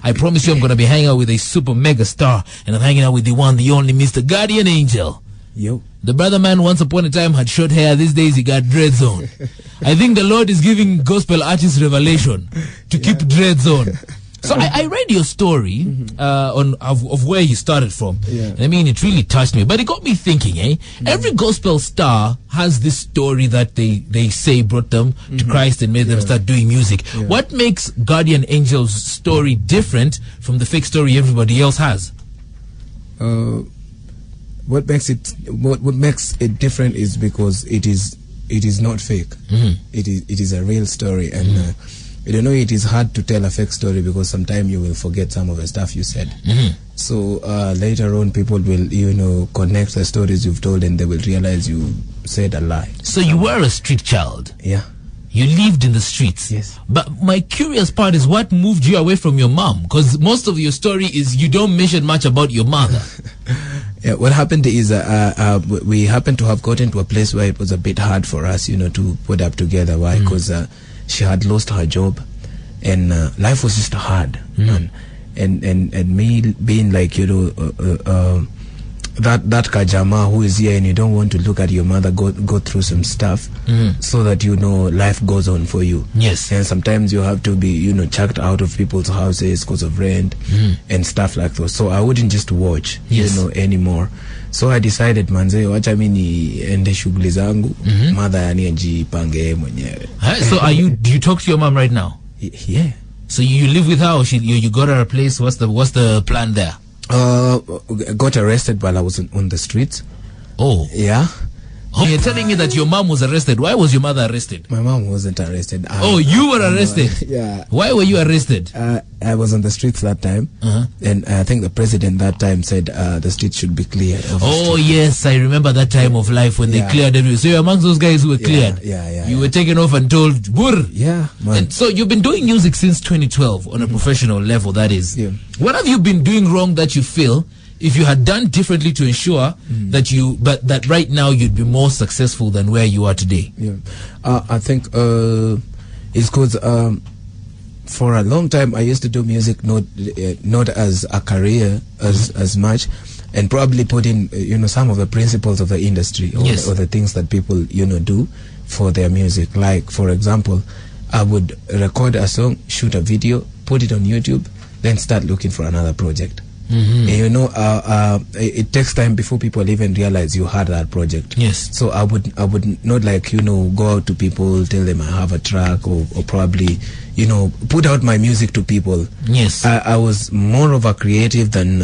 I promise you I'm going to be hanging out with a super mega star, and I'm hanging out with the one, the only Mr. Guardian Angel. Yo. The brother man once upon a time had short hair. These days he got dreads on. I think the Lord is giving gospel artists revelation to keep dreads on. So I read your story of where you started from. Yeah. I mean, it really touched me. But it got me thinking, Every gospel star has this story that they say brought them to Christ and made them start doing music. Yeah. What makes Guardian Angel's story different from the fake story everybody else has? What makes it different is because it is not fake. It is a real story, and it is hard to tell a fake story because sometimes you will forget some of the stuff you said. So later on, people will connect the stories you've told, and they will realize you said a lie. So you were a street child. Yeah. You lived in the streets. Yes. But my curious part is what moved you away from your mom? Because most of your story is you don't mention much about your mother. Yeah, what happened is we happened to have gotten to a place where it was a bit hard for us, to put up together. Why? Because she had lost her job, and life was just hard. And me being like, that kajama who is here, and you don't want to look at your mother go through some stuff, so that life goes on for you. Yes. And sometimes you have to be chucked out of people's houses because of rent and stuff like that. So I wouldn't just watch anymore. So I decided, manze, wacha mimi niende shughuli zangu, mother yani ajipange mwenyewe. So do you talk to your mom right now? Yeah. So you live with her, or you got her a place? What's the plan there? Got arrested while I was on the streets. Oh. Yeah. Oh, you're telling me that your mom was arrested. Why was your mother arrested? My mom wasn't arrested. Oh, you were arrested? Yeah. Why were you arrested? I was on the streets that time. And I think the president that time said the streets should be clear. Oh, yes. I remember that time of life when they cleared everything. So you're amongst those guys who were cleared. Yeah. You were taken off and told, Burr. Yeah, man. And so you've been doing music since 2012 on a professional level, that is. Yeah. What have you been doing wrong that you feel if you had done differently to ensure that right now you'd be more successful than where you are today? Yeah. I think it's because for a long time I used to do music not as a career as much, and probably put in some of the principles of the industry or the things that people do for their music. Like, for example, I would record a song, shoot a video, put it on YouTube, then start looking for another project. And it takes time before people even realize you had that project. Yes. So I would not go out to people, tell them I have a track, or probably put out my music to people. Yes. I was more of a creative than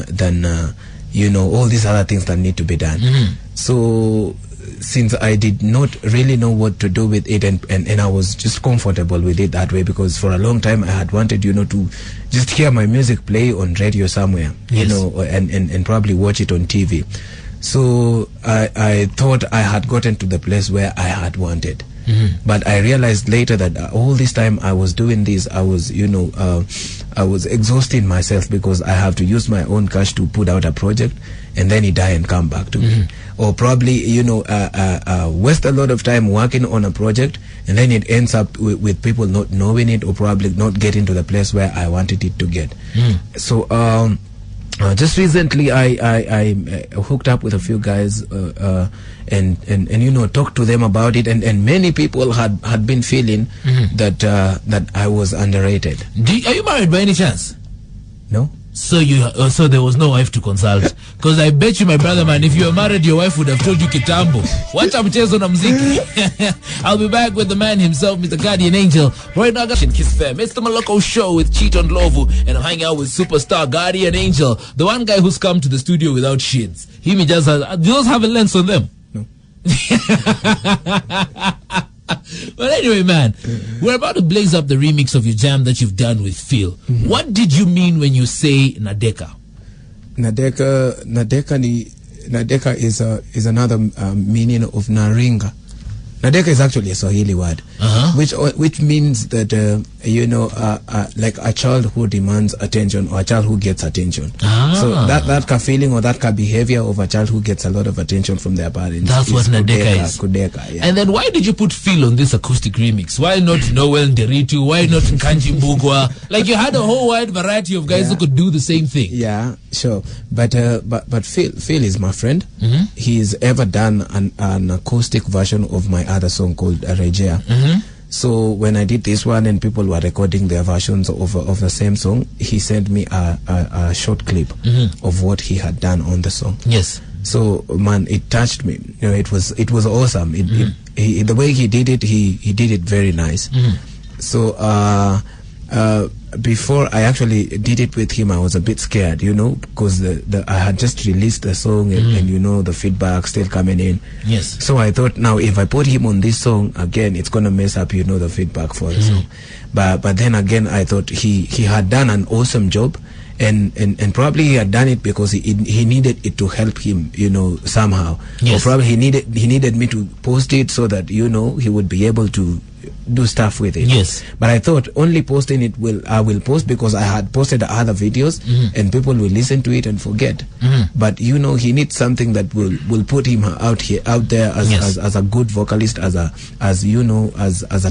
all these other things that need to be done. So since I did not really know what to do with it, and I was just comfortable with it that way, because for a long time I had wanted to just hear my music play on radio somewhere, and probably watch it on TV. So I thought I had gotten to the place where I had wanted. But I realized later that all this time I was doing this, I was I was exhausting myself, because I have to use my own cash to put out a project, and then it die and come back to me. Or probably waste a lot of time working on a project, and then it ends up with people not knowing it, or probably not getting to the place where I wanted it to get. So just recently I hooked up with a few guys and talked to them about it, and many people had been feeling that I was underrated. Are you married by any chance? No. So so there was no wife to consult, because I bet you, my brother man, if you were married, your wife would have told you kitambo. Watch out, mchezo na mziki. I'll be back with the man himself, Mr. Guardian Angel. Right now, Kiss Fam. It's the Maloko Show with Cheat on Lovu, and I'm hanging out with superstar Guardian Angel, the one guy who's come to the studio without shades. He just have a lens on them. No. But anyway, man, we're about to blaze up the remix of your jam that you've done with Phil. What did you mean when you say Nadeka? Nadeka is another meaning of Naringa. Nadeka is actually a Swahili word. which means that like a child who demands attention or a child who gets attention. So that ka feeling or that ka behavior of a child who gets a lot of attention from their parents. That's what Nadeka is. Kudeka, yeah. And then why did you put Phil on this acoustic remix? Why not Noel Nderitu? Why not Kanji Mbugwa? Like you had a whole wide variety of guys who could do the same thing. Yeah, sure. But Phil is my friend. He's ever done an acoustic version of my other song called Rejea. So when I did this one and people were recording their versions of the same song, he sent me a short clip of what he had done on the song. Yes. So man, it touched me. It was awesome. The way he did it, he did it very nice. So before I actually did it with him, I was a bit scared, because I had just released the song and the feedback still coming in. Yes. So I thought, now if I put him on this song again, it's gonna mess up, the feedback for the song. But then again, I thought he had done an awesome job, and probably he had done it because he needed it to help him, somehow. Yes. Or probably he needed me to post it so that he would be able to do stuff with it. Yes. But I thought only posting it I will post because I had posted other videos and people will listen to it and forget. But he needs something that will put him out there as a good vocalist, as a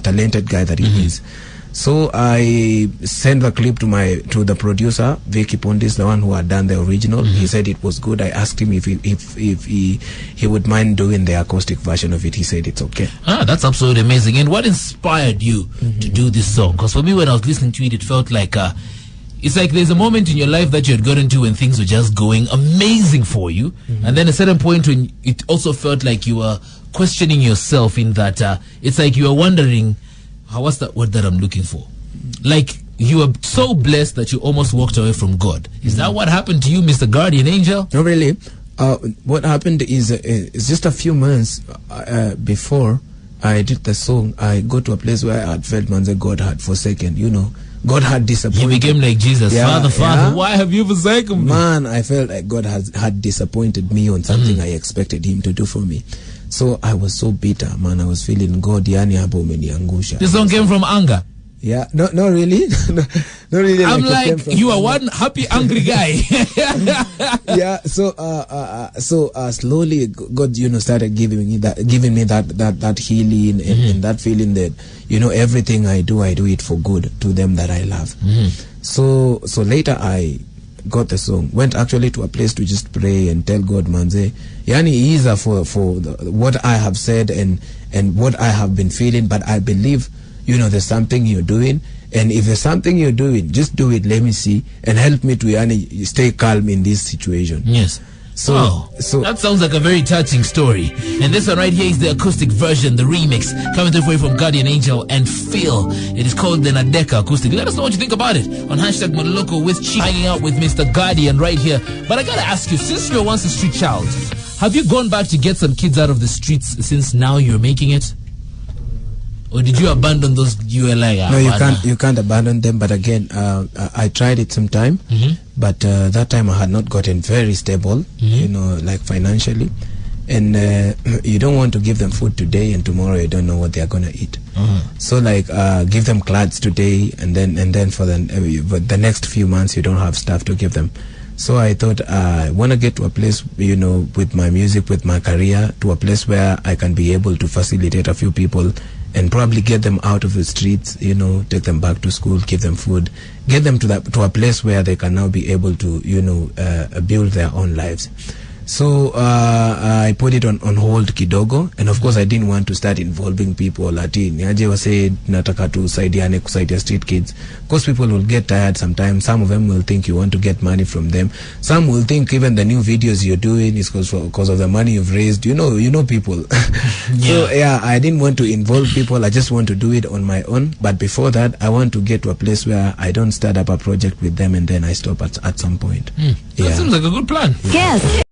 talented guy that he is. So I sent the clip to the producer, Vicky Pondis, the one who had done the original. He said it was good. I asked him if he would mind doing the acoustic version of it. He said it's okay. That's absolutely amazing. And what inspired you to do this song? Because for me, when I was listening to it, it felt like it's like there's a moment in your life that you had gotten to when things were just going amazing for you, and then a certain point when it also felt like you were questioning yourself in that it's like you were wondering, what's that word that I'm looking for? Like you were so blessed that you almost walked away from God. Is that what happened to you, Mr. Guardian Angel? No, really. What happened is just a few months before I did the song, I got to a place where I had felt God had forsaken. God had disappointed. You became like Jesus. Father, why have you forsaken me? Man, I felt like God had disappointed me on something I expected him to do for me. So I was so bitter, man. I was feeling God, yani hapo umeniangusha. This song came from anger. Yeah, no, really. no, really. I'm like you are one happy, angry guy. Yeah. So slowly, God, started giving me that healing and that feeling that, everything I do it for good to them that I love. So later I got the song, went actually to a place to just pray and tell God, manze, yani either for what I have said and what I have been feeling, but I believe, there's something you're doing, and if there's something you're doing, just do it, let me see, and help me to yani stay calm in this situation. Yes. So that sounds like a very touching story. And this one right here is the acoustic version, the remix, coming through for you from Guardian Angel and Phil. It is called the Nadeka Acoustic. Let us know what you think about it on #Moloko with Chief, hanging out with Mr. Guardian right here. But I gotta ask you, since you're once a street child, have you gone back to get some kids out of the streets since now you're making it? Or did you abandon those? You were like, no, you can't abandon them. But again, I tried it sometime, but that time I had not gotten very stable, like financially, and you don't want to give them food today and tomorrow you don't know what they are gonna eat. So like give them clothes today and then for the next few months you don't have stuff to give them. So I thought I want to get to a place, with my music, with my career, to a place where I can be able to facilitate a few people and probably get them out of the streets, take them back to school, give them food, get them to a place where they can now be able to, build their own lives. So I put it on hold kidogo, and of course I didn't want to start involving people. Niaje wase nataka kusaidia street kids. Of course people will get tired sometimes. Some of them will think you want to get money from them. Some will think even the new videos you're doing is because of the money you've raised. You know people. So yeah, I didn't want to involve people. I just want to do it on my own. But before that, I want to get to a place where I don't start up a project with them and then I stop at some point. That seems like a good plan. Yes.